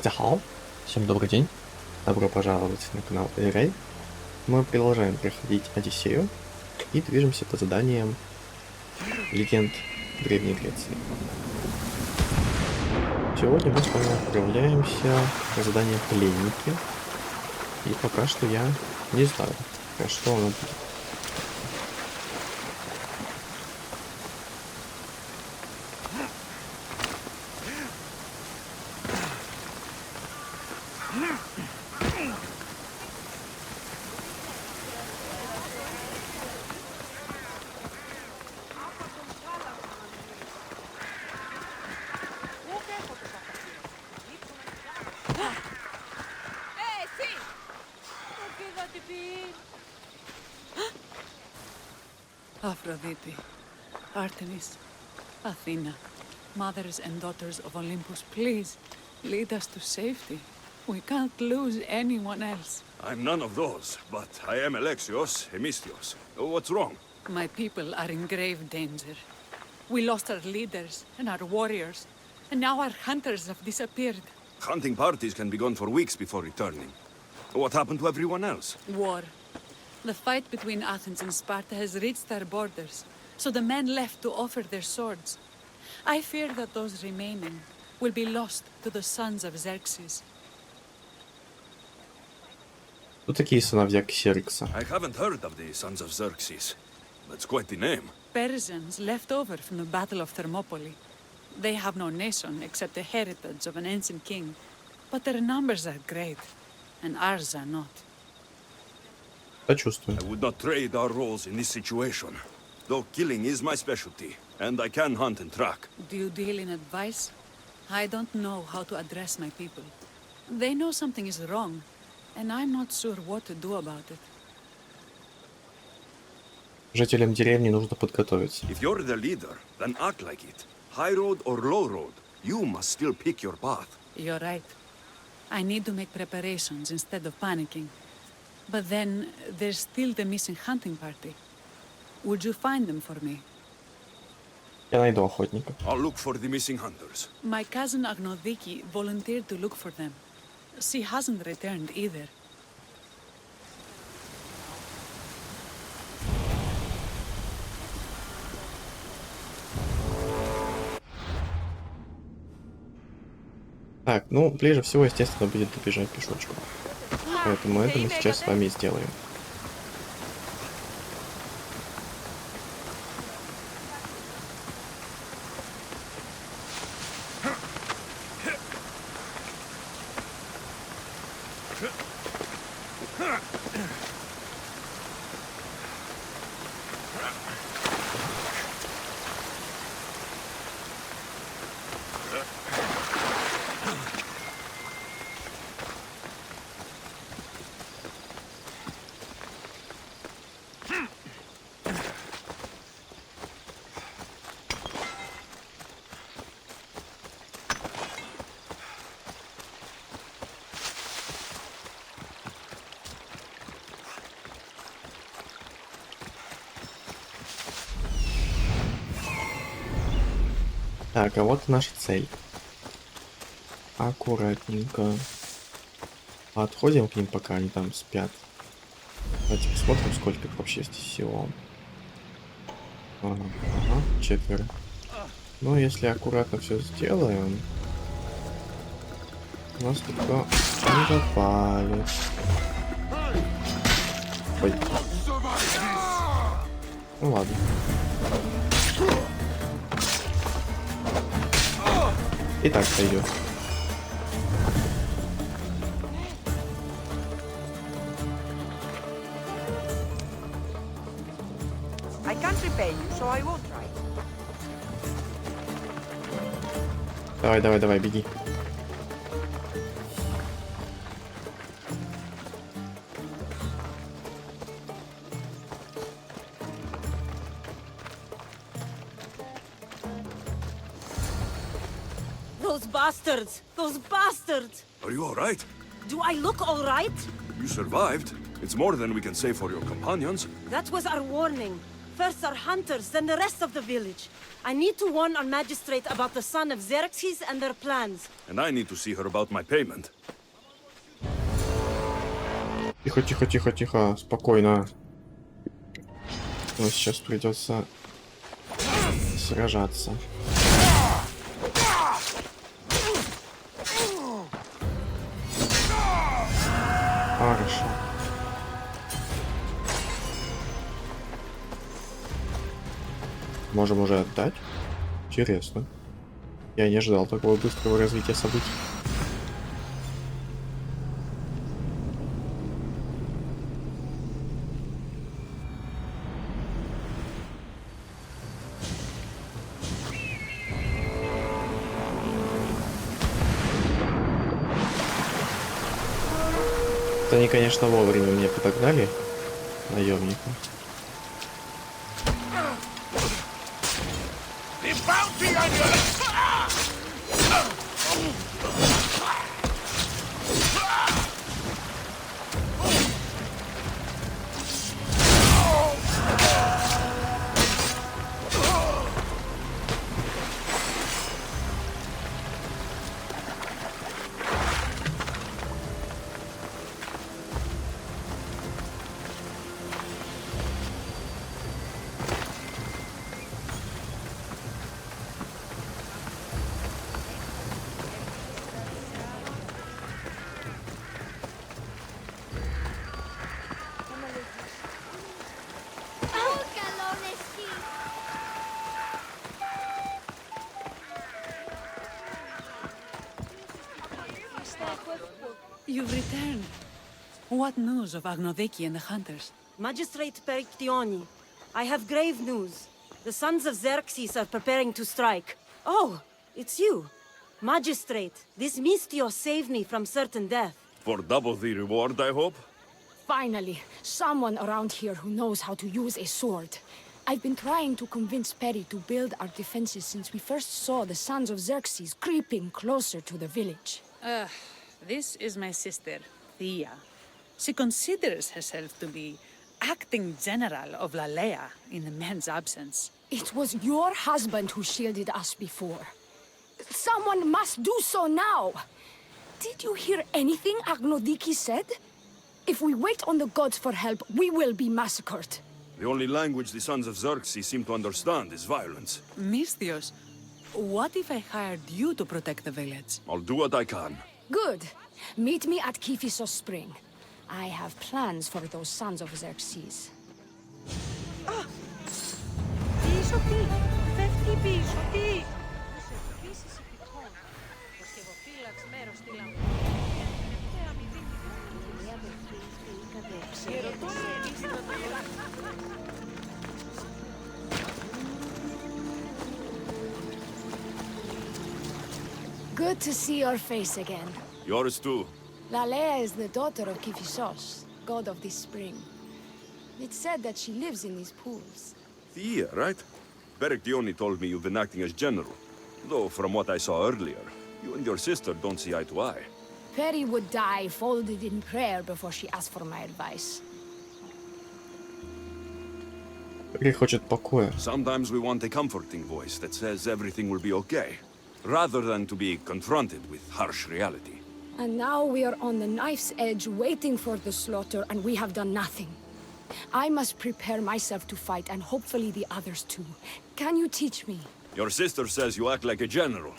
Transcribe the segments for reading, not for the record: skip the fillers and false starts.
Хау, всем добрый день, добро пожаловать на канал Odyssey. Мы продолжаем проходить Одиссею и движемся по заданиям легенд Древней Греции. Сегодня мы с вами отправляемся на задание Пленники, и пока что я не знаю, про что оно будет. Афродиты, Artemis, Athena, mothers and daughters of Olympus, please lead us to safety. We can't lose anyone else. I'm none of those, but I am Alexios, Hemistios. What's wrong? My people are in grave danger. We lost our leaders and our warriors, and now our hunters have disappeared. Hunting parties can be gone for weeks before returning. What happened to everyone else? War. The fight between Athens and Sparta has reached our borders, so the men left to offer their swords. I fear that those remaining will be lost to the sons of Xerxes. Кто такие сыновья Ксеркса? I haven't heard of the sons of Xerxes. That's quite the name. Persians left over from the Battle of Thermopylae. They have no nation except the heritage of an ancient king, but their numbers are great, and ours are not. Сочувствую. I would not trade our roles in this situation. Though killing is my specialty, and I can hunt and track. Do you deal in advice? I don't know how to address my people. They know something is wrong, and I'm not sure what to do about it. Жителям деревни нужно подготовиться. If you're the leader, then act like it. High road or low road, you must still pick your path. You're right. I need to make preparations instead of panicking. But then, there's still the missing hunting party. Would you find them for me? Я найду охотника. I'll look for the missing hunters. My cousin Agnodiki volunteered to look for them. She hasn't returned either. Так, ну, ближе всего, естественно, будет добежать пешочком. Поэтому это мы сейчас с вами и сделаем. Так, а вот наша цель. Аккуратненько. Отходим к ним, пока они там спят. Давайте посмотрим, сколько их вообще здесь всего. Ага, 4. Ну, если аккуратно все сделаем, у нас никто не запалит. Ой. Ну ладно. И так пойдет. I can't repay you, so I won't try. Давай, давай, давай, беги. Those bastards! Those bastards! Are you all right? Do I look all right? You survived. It's more than we can say for your companions. That was our warning. First our hunters, then the rest of the village. I need to warn our magistrate about the son of Xerxes and their plans. And I need to see her about my payment. Тихо, тихо, тихо, тихо, спокойно. Но сейчас придется сражаться. Хорошо. Можем уже отдать? Интересно. Я не ожидал такого быстрого развития событий. Они, конечно, вовремя меня подогнали, наемника. You've returned. What news of Agnodeki and the hunters? Magistrate Perictioni, I have grave news. The sons of Xerxes are preparing to strike. Oh, it's you. Magistrate, this Mistio saved me from certain death. For double the reward, I hope? Finally, someone around here who knows how to use a sword. I've been trying to convince Perry to build our defenses since we first saw the sons of Xerxes creeping closer to the village. This is my sister, Thea. She considers herself to be acting general of Lalea in the man's absence. It was your husband who shielded us before. Someone must do so now! Did you hear anything Agnodiki said? If we wait on the gods for help, we will be massacred. The only language the sons of Xerxes seem to understand is violence. Misthios, what if I hired you to protect the village? I'll do what I can. Good. Meet me at Kiphisos Spring. I have plans for those sons of Xerxes. Πίσω τι, φεύγει πίσω τι. Good to see your face again. Yours too. Lalea is the daughter of Kiphisos, god of the spring. It's said that she lives in these pools. Thea, right? Perictioni told me you've been acting as general. Though, from what I saw earlier, you and your sister don't see eye to eye. Perry would die folded in prayer before she asked for my advice. Перри хочет покоя. Sometimes we want a comforting voice that says everything will be okay, rather than to be confronted with harsh reality. And now we are on the knife's edge waiting for the slaughter, and we have done nothing. I must prepare myself to fight, and hopefully the others too. Can you teach me? Your sister says you act like a general.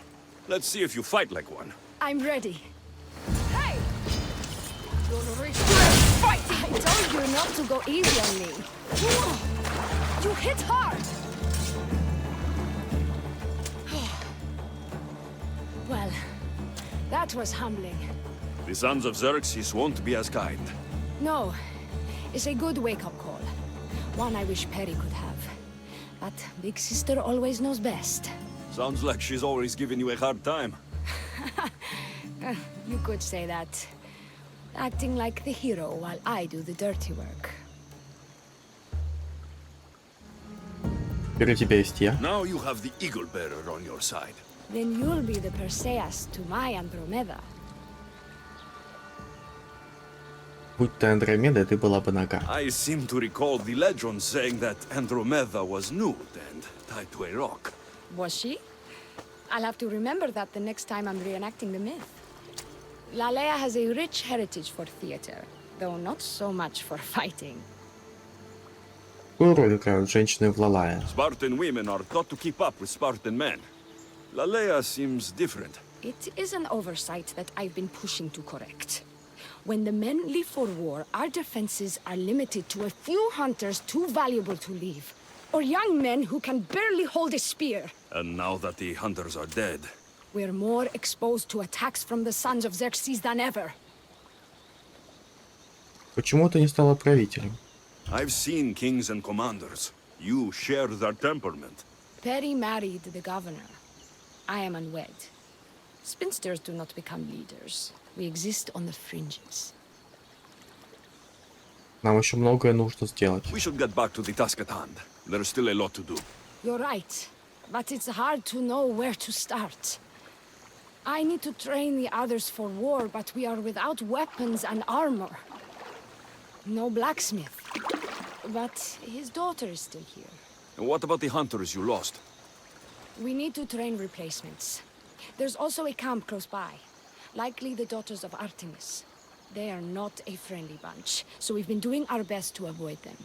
Let's see if you fight like one. I'm ready. Hey! Fight! I told you not to go easy on me. You hit hard! Well, that was humbling. The sons of Xerxes won't be as kind. No, it's a good wake-up call. One I wish Perry could have. But Big Sister always knows best. Sounds like she's always giving you a hard time. You could say that. Acting like the hero while I do the dirty work. Теперь у тебя есть я. Now you have the eagle bearer on your side. Then you'll be the Perseus to my Andromeda. Будь ты Андромеда, ты была бы нога. I seem to recall the legend saying that Andromeda was nude and tied to a rock. Was she? I'll have to remember that the next time I'm reenacting the myth. Lalea has a rich heritage for theater, though not so much for fighting. Какую роль играют женщины в Лалае? Spartan women are taught to keep up with Spartan men. Lalea seems different. It is an oversight that I've been pushing to correct. When the men leave for war, our defenses are limited to a few hunters too valuable to leave, or young men who can barely hold a spear. And now that the hunters are dead, We're more exposed to attacks from the sons of Xerxes than ever. Почему ты не стала правителем? I've seen kings and commanders. You share their temperament. Perry married the governor. I am unwed. Spinsters do not become leaders. We exist on the fringes. Нам еще многое нужно сделать. We should get back to the task at hand. There's still a lot to do. You're right, but it's hard to know where to start. I need to train the others for war, but we are without weapons and armor. No blacksmith. But his daughter is still here. And what about the hunters you lost? We need to train replacements. There's also a camp close by. Likely the daughters of Artemis. They are not a friendly bunch, so we've been doing our best to avoid them.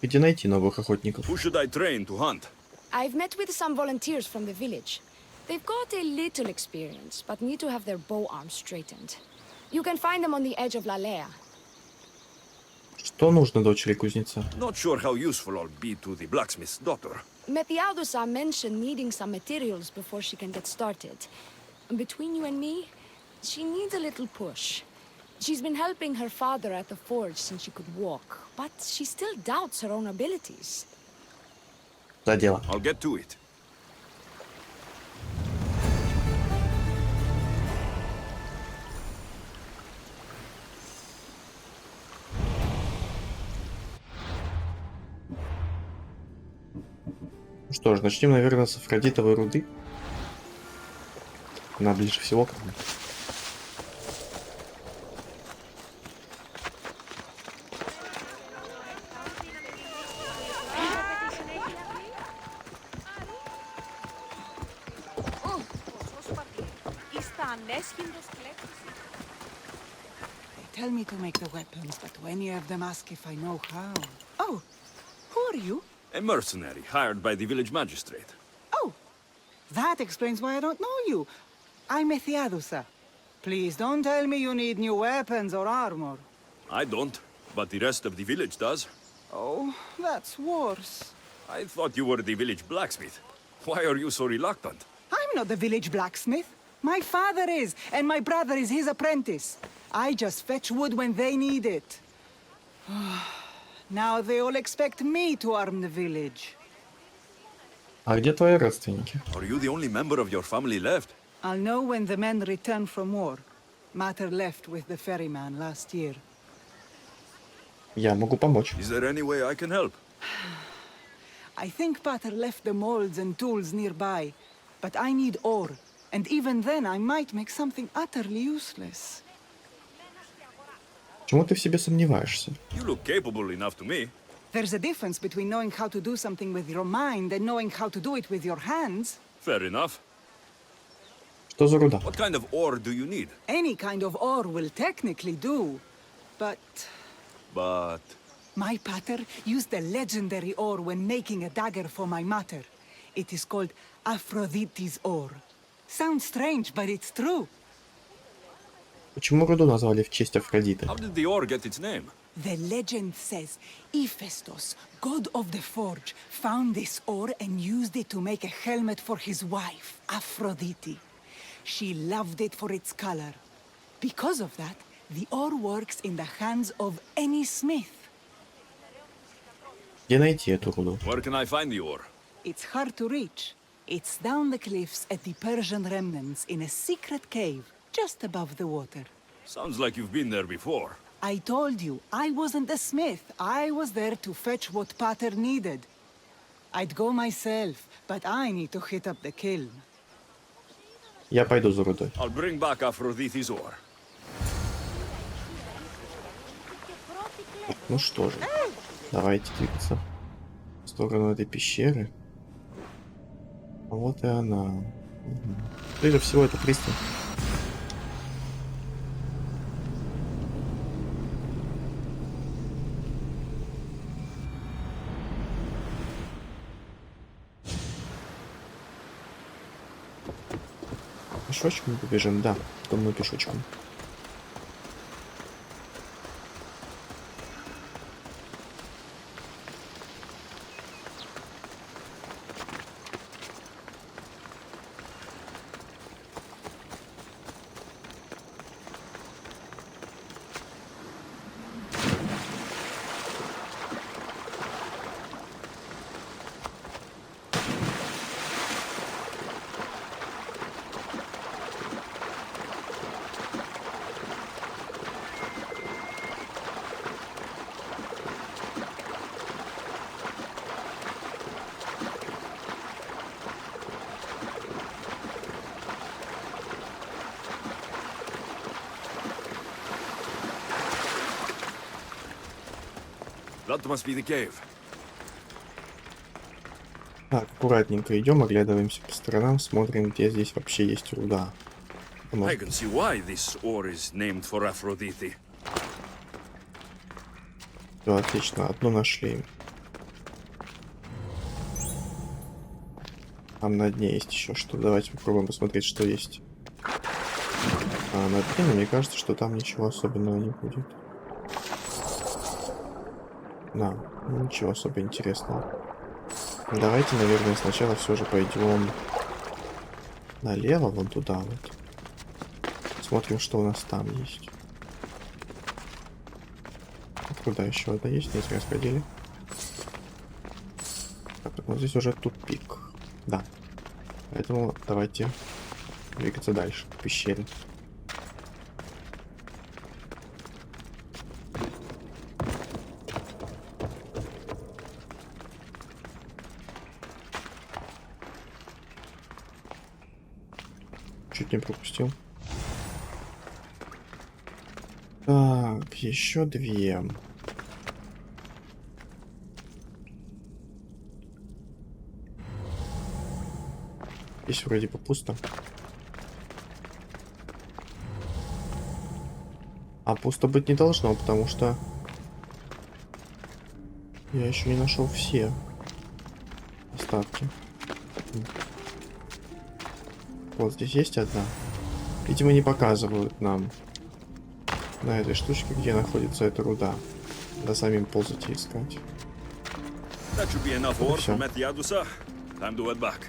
Где найти новых охотников? Who should I train to hunt? I've met with some volunteers from the village. They've got a little experience, but need to have their bow arms straightened. You can find them on the edge of Lalea. Что нужно дочери кузнеца? Not sure how useful I'll be to the blacksmith's daughter. Methiadusa mentioned needing some materials before she can get started. Between you and me, she needs a little push. She's been helping her father at the forge since she could walk, but she still doubts her own abilities. За дело. I'll get to it. Ну что ж, начнем, наверное, с Афродитовой руды. Она ближе всего к нам. They tell me to make the weapons, but any of them ask if I know how. Oh, who are you? A mercenary hired by the village magistrate. Oh, that explains why I don't know you. I'm Methiadusa. Please don't tell me you need new weapons or armor. I don't, but the rest of the village does. Oh, that's worse. I thought you were the village blacksmith. Why are you so reluctant? I'm not the village blacksmith. My father is, and my brother is his apprentice. I just fetch wood when they need it. Now they all expect me to arm the village. А где твои родственники? Are you the only member of your family left? I'll know when the men return from war. Mater left with the ferryman last year. Я могу помочь. Is there any way I can help? I think Pater left the molds and tools nearby, but I need ore, and even then I might make something utterly useless. Почему ты в себе сомневаешься? You look capable enough to me. There's a difference between knowing how to do something with your mind and knowing how to do it with your hands. Fair enough. Что за руда? What kind of ore do you need? Any kind of ore will technically do, but But... my pater used the legendary ore when making a dagger for my mater. It is called Aphrodite's ore. Sounds strange, but it's true. Почему руду назвали в честь Афродиты? how did the ore get its name? The legend says Hephaestus, god of the forge, found this ore and used it to make a helmet for his wife, Aphrodite. She loved it for its color. Because of that, the ore works in the hands of any smith. Где найти эту руду? Where can I find the ore? It's hard to reach. It's down the cliffs at the Persian remnants in a secret cave just above the water. Sounds like you've been there before. I told you, I wasn't the smith. I was there to fetch what Pater needed. I'd go myself, but I need to hit up the kiln. Я пойду за рудой. I'll bring back Aphrodite's ore. Ну что же, давайте двигаться в сторону этой пещеры. А вот и она. Угу. Прежде всего, это пристань. Пешочком побежим? Да, думаю, пешочком. That must be the cave. Так, аккуратненько идем, оглядываемся по сторонам, смотрим, где здесь вообще есть руда. I can see why this ore is named for Aphrodite. Все, отлично, одну нашли. Там на дне есть еще что. Давайте попробуем посмотреть, что есть. А на дне, мне кажется, что там ничего особенного не будет. Да, ничего особо интересного. Давайте, наверное, сначала все же пойдем налево, вон туда вот. Смотрим, что у нас там есть. Куда еще одна есть? Не зря сходили. Так, вот здесь уже тупик. Да. Поэтому давайте двигаться дальше, к пещере. Чуть не пропустил. Так, еще две. Здесь вроде бы пусто. А пусто быть не должно, потому что я еще не нашел все остатки. Вот здесь есть одна. Видимо, не показывают нам на этой штучке, где находится эта руда. Да самим ползать и искать. That should be enough ore Всё. from Etiadusa. Time to head back.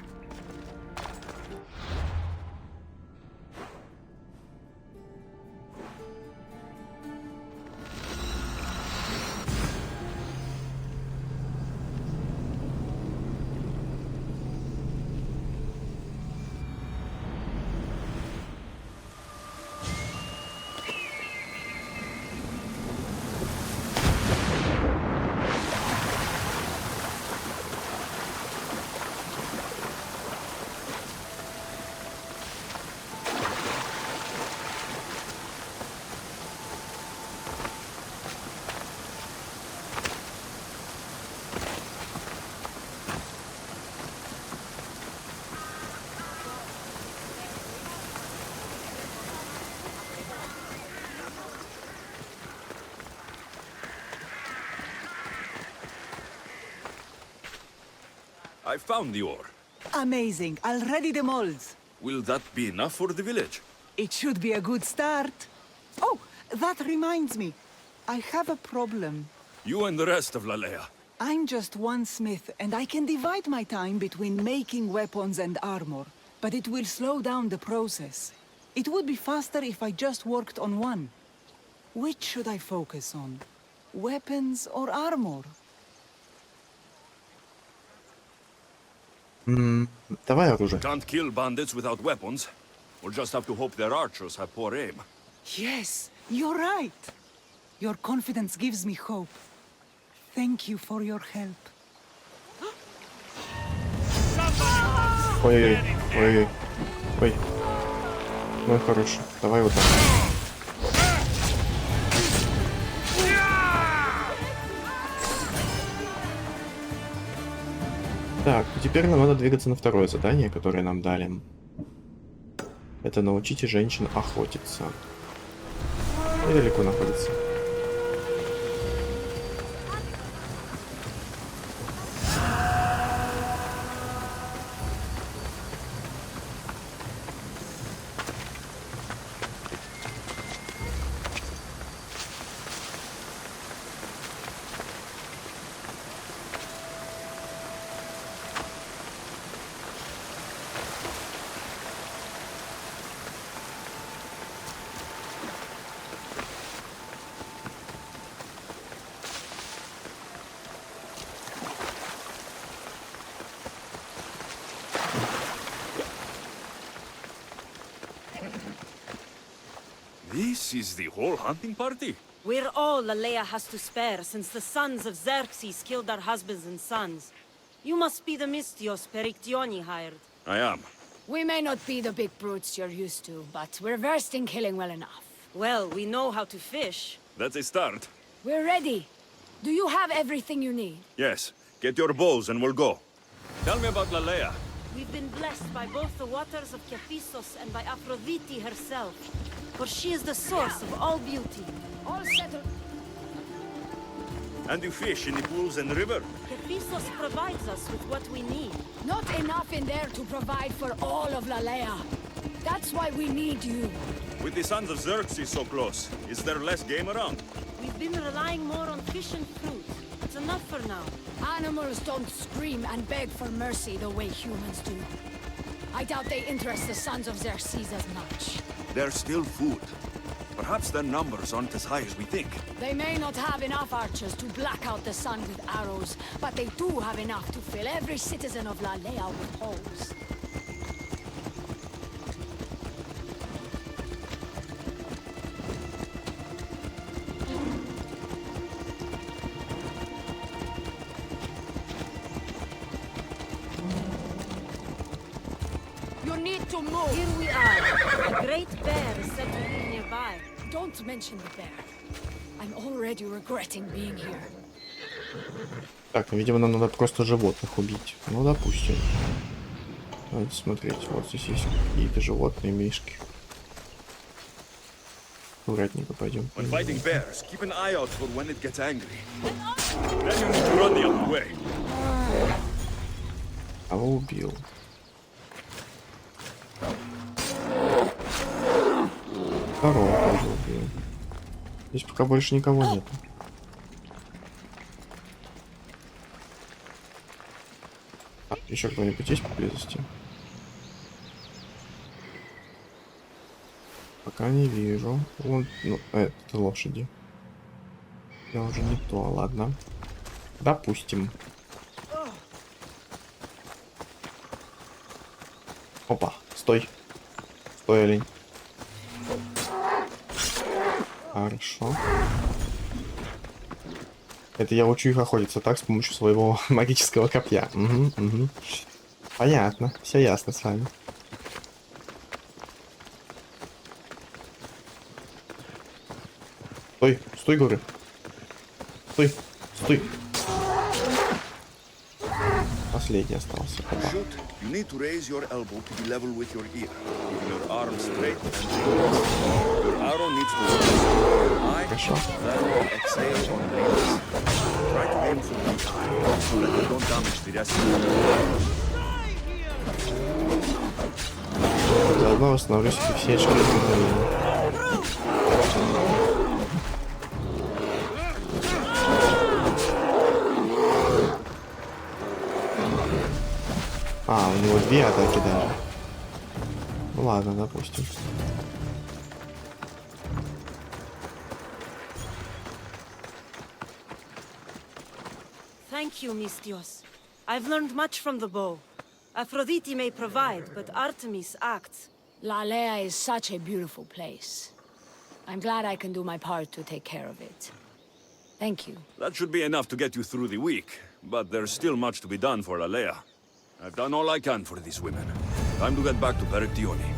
I found the ore. Amazing. I'll ready the molds. Will that be enough for the village? It should be a good start. Oh, that reminds me. I have a problem. You and the rest of Lalea. I'm just one smith, and I can divide my time between making weapons and armor. But it will slow down the process. It would be faster if I just worked on one. Which should I focus on? Weapons or armor? Давай оружие. Can't kill bandits without weapons. We'll just have to hope their archers have poor aim. Yes, you're right. Your confidence gives me hope. Thank you for your help. Ой-ой-ой. Ой-ой. Ой. Ну хорошо. Давай вот так. Так, ну теперь нам надо двигаться на второе задание, которое нам дали. Это научите женщин охотиться. Недалеко находится. This is the whole hunting party? We're all Lalea has to spare since the sons of Xerxes killed our husbands and sons. You must be the Mystios Perictioni hired. I am. We may not be the big brutes you're used to, but we're versed in killing well enough. Well, we know how to fish. That's a start. We're ready. Do you have everything you need? Yes. Get your bows and we'll go. Tell me about Lalea. We've been blessed by both the waters of Kephisos and by Aphrodite herself. For she is the source of all beauty. All settled. And you fish in the pools and river? Kephisos provides us with what we need. Not enough in there to provide for all of Lalea. That's why we need you. With the sons of Xerxes so close, is there less game around? We've been relying more on fish and fruit. It's enough for now. Animals don't scream and beg for mercy the way humans do. I doubt they interest the sons of Xerxes as much. There's still food. Perhaps their numbers aren't as high as we think. They may not have enough archers to black out the sun with arrows, but they do have enough to fill every citizen of Lalea with holes. You need to move! Here we are. A great bear is said to live nearby. Don't mention the bear. I'm already regretting being here. Так, ну, видимо, нам надо просто животных убить. Ну, допустим. Давайте смотреть. Вот здесь есть какие-то животные, мишки. Аккуратненько пойдем. When fighting bears, keep an eye out for when it gets angry. Then you need to run the other way. Кого убил? Второго тоже убил. Здесь пока больше никого нет. Еще кто-нибудь есть поблизости? Пока не вижу. Вон, ну, это лошади. Я уже не то, ладно. Допустим. Опа, стой. Стой, олень. Хорошо. Это я учу их охотиться так с помощью своего магического копья. Угу, угу. Понятно, все ясно с вами. Стой, стой, говорю. Стой, стой. Последний остался. Shoot, you need to raise your elbow to be level with your ear. Keeping your arm straight and your arrow needs to rest on your eye. Хорошо. Then exhale on release. Try to aim for the eye, so that you don't damage the rest of the Заодно восстановлю себе все очки адреналина. А, у него две атаки даже. Ну ладно, допустим. Thank you, Mystios. I've learned much from the bow. Aphrodite may provide, but Artemis acts. Lalea is such a beautiful place. I'm glad I can do my part to take care of it. Thank you. That should be enough to get you through the week, but there's still much to be done for Lalea. I've done all I can for these women. Time to get back to Perictioni.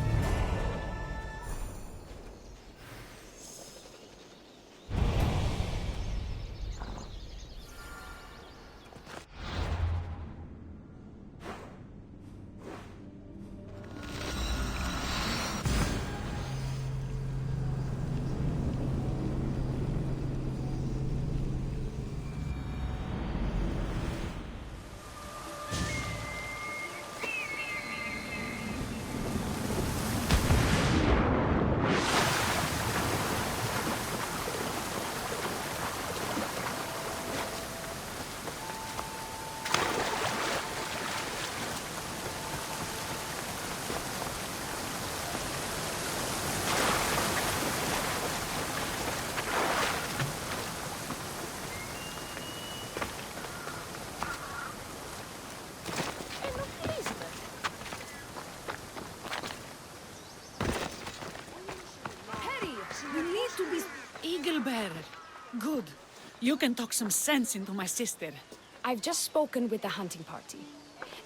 Talebearer. Good. You can talk some sense into my sister. I've just spoken with the hunting party.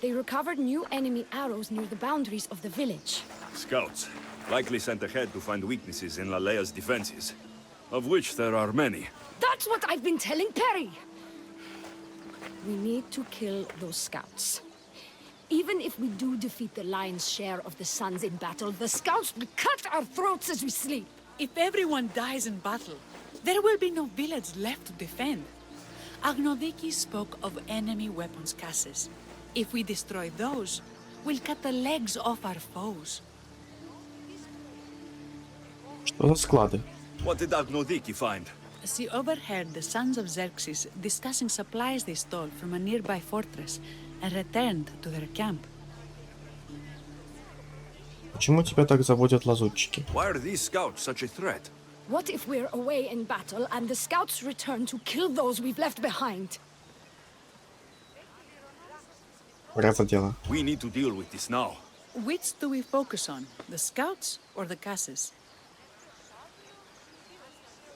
They recovered new enemy arrows near the boundaries of the village. Scouts, likely sent ahead to find weaknesses in Lalea's defenses, of which there are many. That's what I've been telling Perry! We need to kill those scouts. Even if we do defeat the lion's share of the Suns in battle, the scouts will cut our throats as we sleep. If everyone dies in battle, there will be no village left to defend. Agnodiki spoke of enemy weapons cases. If we destroy those, we'll cut the legs off our foes. Что за склады? What did Agnodiki find? She overheard the sons of Xerxes discussing supplies they stole from a nearby fortress and returned to their camp. Почему тебя так заводят лазутчики? Why are these scouts such a threat? What if we're away in battle and the scouts return to kill those we've left behind? Вряд дело. We need to deal with this now. Which do we focus on, the scouts or the casses?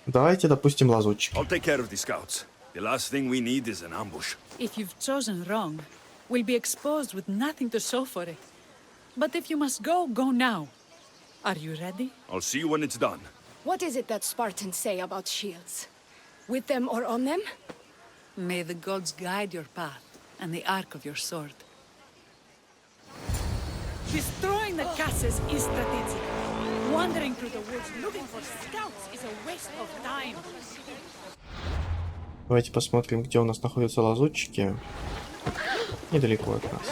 Давайте допустим лазутчики. I'll take care of the scouts. The last thing we need is an ambush. If you've chosen wrong, we'll be exposed with nothing to show for it. But if you must go, go now. Are you ready? I'll see you when it's done. What is it that Spartans say about shields? With them or on them? May the gods guide your path and the arc of your sword. Destroying the casses is strategic. Wandering through the woods looking for scouts is a waste of time. Давайте посмотрим, где у нас находятся лазутчики. Недалеко от нас.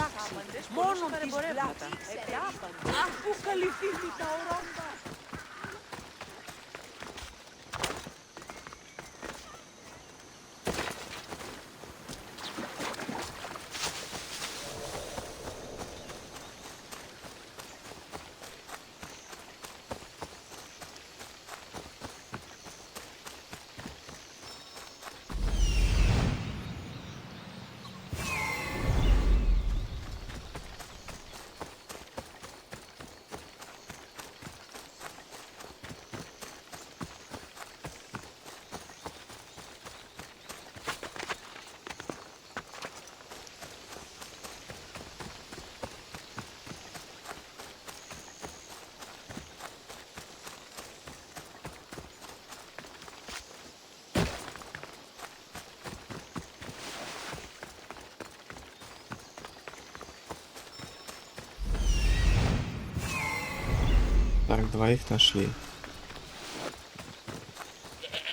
Так, двоих нашли.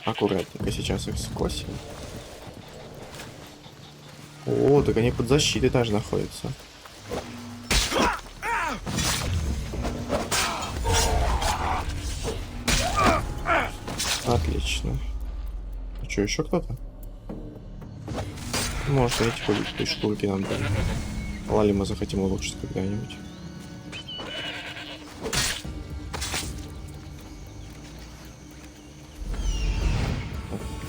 Аккуратненько сейчас их скосим. О, так они под защитой даже находятся. Отлично. А что, еще кто-то? Может, эти ходят, шкурки нам дали. Лали мы захотим улучшить когда-нибудь.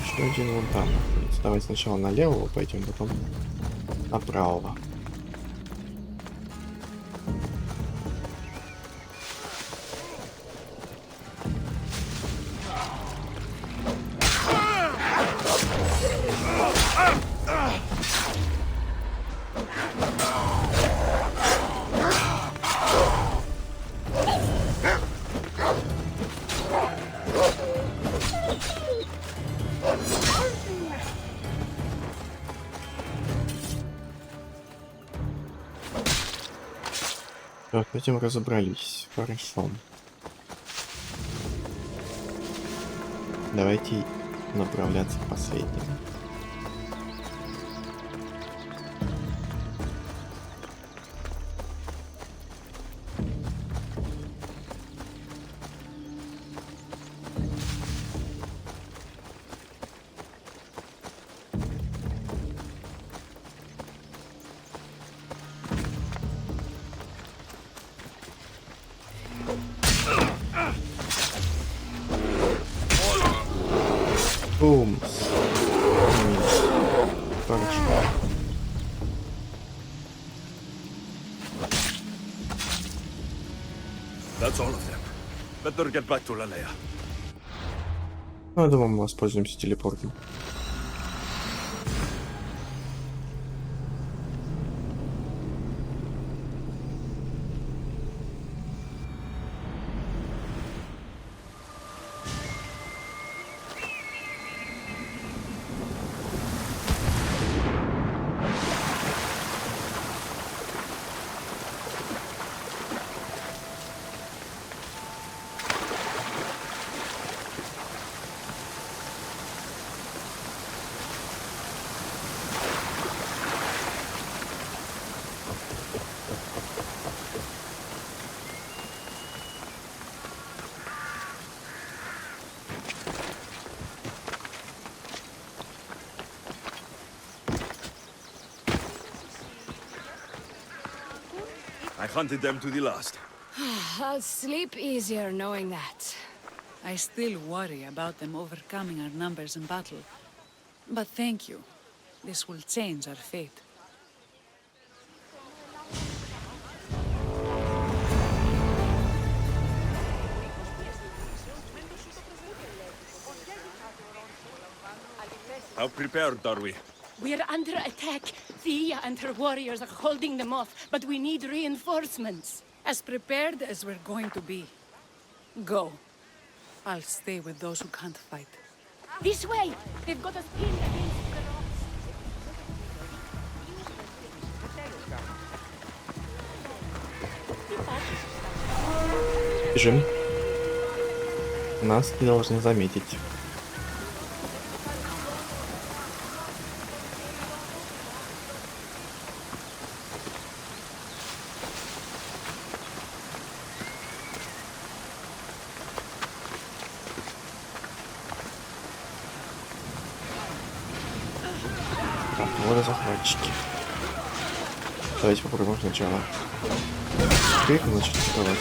Еще один вон там находится. Давайте сначала на левого пойдем, потом на правого. Так, с этим разобрались. Хорошо. Давайте направляться к последнему. Бум. Хорошо. That's all of them. Better get back to Lalea. Ну, я думаю, мы воспользуемся телепортом. I hunted them to the last. I'll sleep easier knowing that. I still worry about them overcoming our numbers in battle. But thank you. This will change our fate. How prepared are we? We're under attack. Thea and her warriors are holding them off, but we need reinforcements. As prepared as we're going to be. Go. I'll stay with those who can't fight. This way! They've got us pinned against the rocks. Бежим. Нас не должны заметить. Так, вот захватчики. Давайте попробуем сначала. Как начать атаковать?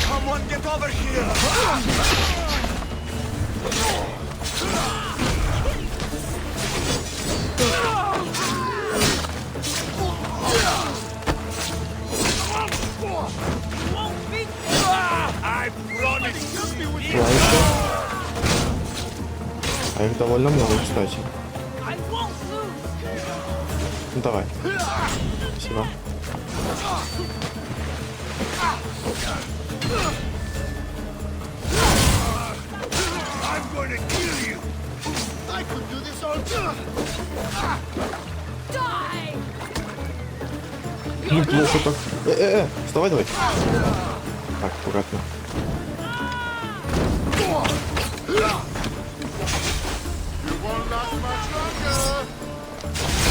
Someone get over here! I promise you. Лучше. А их довольно много, кстати. Ну давай. Спасибо. I'm going to kill you. I could do this all day. Die! Неплохо так. Вставай давай. Так, аккуратно.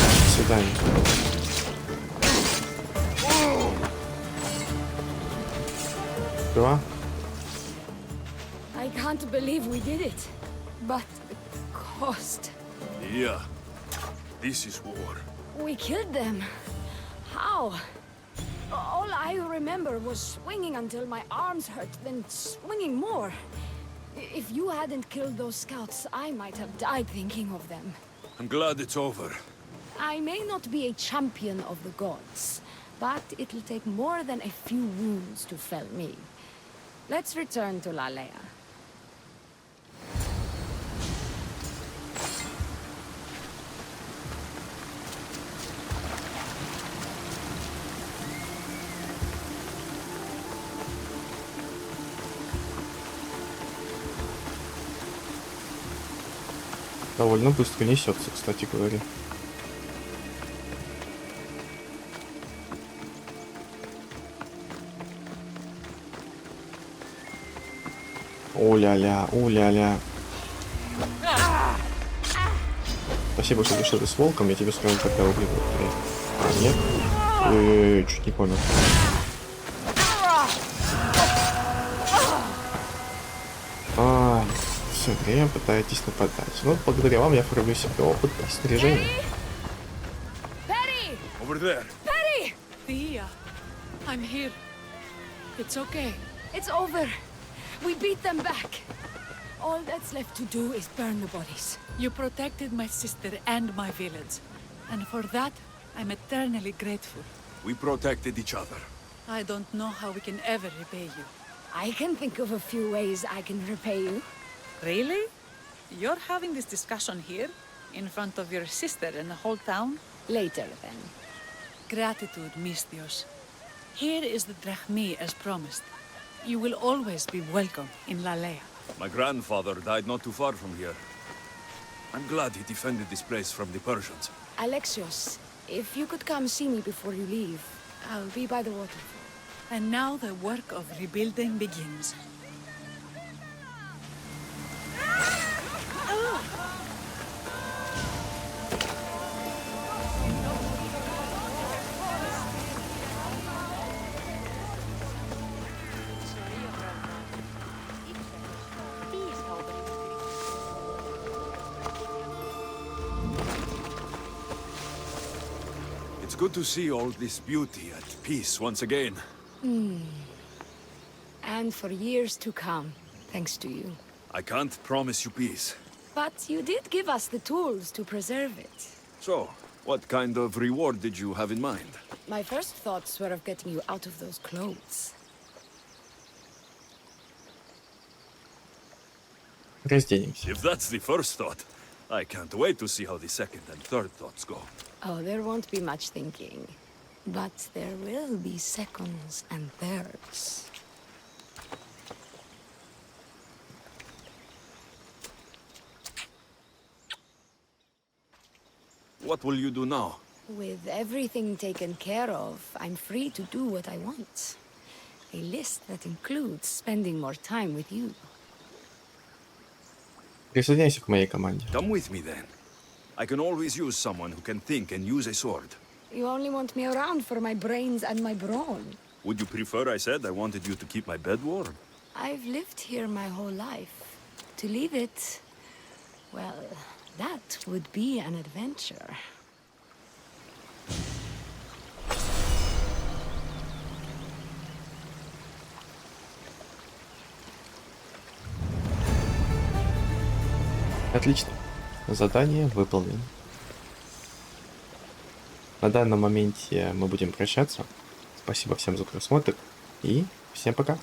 До свидания. Два. I can't believe we did it. But the cost. Yeah, this is war. We killed them. How? All I remember was swinging until my arms hurt, then swinging more. If you hadn't killed those scouts, I might have died thinking of them. I'm glad it's over. I may not be a champion of the gods, but it'll take more than a few wounds to fell me. Let's return to Lalea. Довольно быстро несется, кстати говоря. О-ля-ля, о-ля-ля. Спасибо, что пришел с волком, я тебе скажу, когда убью. А, нет? Чуть не помер. Все время пытаетесь нападать. Но благодаря вам я формирую себе опыт и снаряжение. Betty! Over there. Betty! Thea, I'm here. It's okay. It's over. We beat them back. All that's left to do is burn the bodies. You protected my sister and my village. And for that, I'm eternally grateful. We protected each other. I don't know how we can ever repay you. I can think of a few ways I can repay you. Really? You're having this discussion here? In front of your sister and the whole town? Later, then. Gratitude, Mistios. Here is the drachmi as promised. You will always be welcome in Lalea. My grandfather died not too far from here. I'm glad he defended this place from the Persians. Alexios, if you could come see me before you leave, I'll be by the waterfall. And now the work of rebuilding begins. It's good to see all this beauty at peace once again. And for years to come, thanks to you. I can't promise you peace. But you did give us the tools to preserve it. So, what kind of reward did you have in mind? My first thoughts were of getting you out of those clothes. Разденемся. If that's the first thought, I can't wait to see how the second and third thoughts go. Oh, there won't be much thinking. But there will be seconds and thirds. What will you do now? With everything taken care of, I'm free to do what I want. A list that includes spending more time with you. Присоединяйся к моей команде. Come with me then. I can always use someone who can think and use a sword. You only want me around for my brains and my brawn. Would you prefer I said I wanted you to keep my bed warm? I've lived here my whole life. To leave it, well, that would be an adventure. Отлично. Задание выполнено. На данном моменте мы будем прощаться. Спасибо всем за просмотр и всем пока.